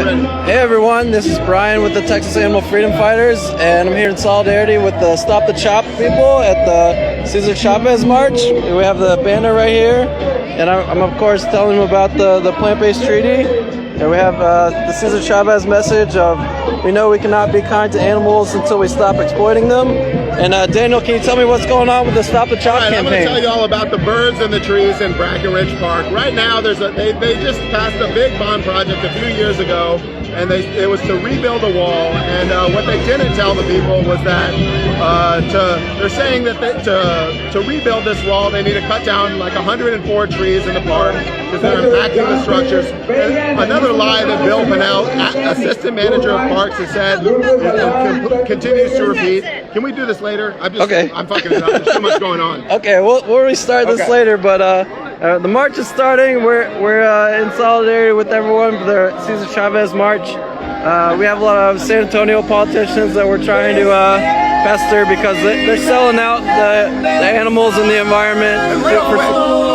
Hey everyone, this is Bryan with the Texas Animal Freedom Fighters, and I'm here in solidarity with the Stop the Chop people at the Cesar Chavez March. We have the banner right here, and I'm of course telling them about the plant-based treaty. And we have the Cesar Chavez message of, we know we cannot be kind to animals until we stop exploiting them. And Daniel, can you tell me what's going on with the Stop the Chop campaign? I'm going to tell you all about the birds and the trees in Brackenridge Park. Right now, they just passed a big bond project a few years ago, and it was to rebuild a wall. And what they didn't tell the people was that they're saying that to rebuild this wall, they need to cut down like 104 trees in the park because they're impacting the structures. And another lie that Bill Pinnell, assistant manager of parks, has said and continues to repeat. Can we do this later? I'm fucking it up. There's too much going on. Okay, we'll restart this later, but the march is starting. We're in solidarity with everyone for the Cesar Chavez March. We have a lot of San Antonio politicians that we're trying to pester because they're selling out the animals and the environment.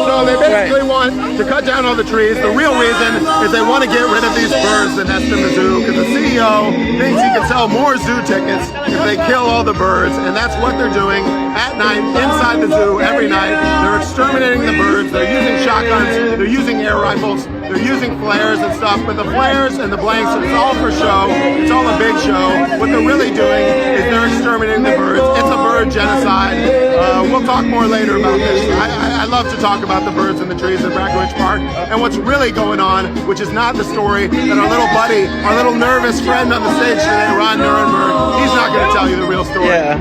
So they basically want to cut down all the trees. The real reason is they want to get rid of these birds that nest in the zoo because the CEO thinks he can sell more zoo tickets if they kill all the birds, and that's what they're doing at night inside the zoo every night. They're exterminating the birds. They're using shotguns. They're using air rifles. They're using flares and stuff, but the flares and the blanks, it's all for show. It's all a big show. What they're really doing is they're exterminating the birds. It's a bird genocide. We'll talk more later about this. I love to talk about the birds and the trees at Brackenridge Park and what's really going on, which is not the story that our little buddy, our little nervous friend on the stage today, Ron Nuremberg, he's not going to tell you the real story. Yeah.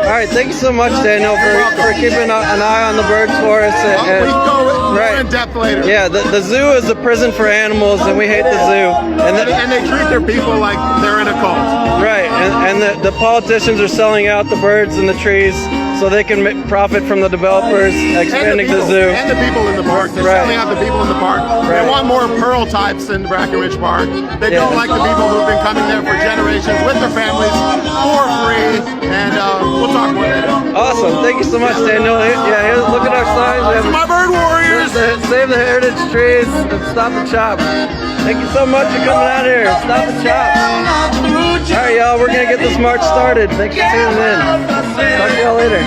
All right. Thank you so much, Daniel, for keeping an eye on the birds for us. We can go more in depth later. Yeah, the zoo is a prison for animals, and we hate the zoo. And they treat their people like they're in a cult. Right, and the politicians are selling out the birds and the trees so they can profit from the developers expanding the zoo. And the people in the park. They're selling out the people in the park. They want more pearl types in Brackenridge Park. They don't like the people who've been coming there for generations with their families for free. And we'll talk more later. Awesome. Thank you so much, Daniel. Yeah, look at our signs. Those are my bird warriors. Save the heritage trees and stop the chop. Thank you so much for coming out here. Stop the chop. All right, y'all. We're going to get this march started. Thanks for tuning in. Talk to y'all later.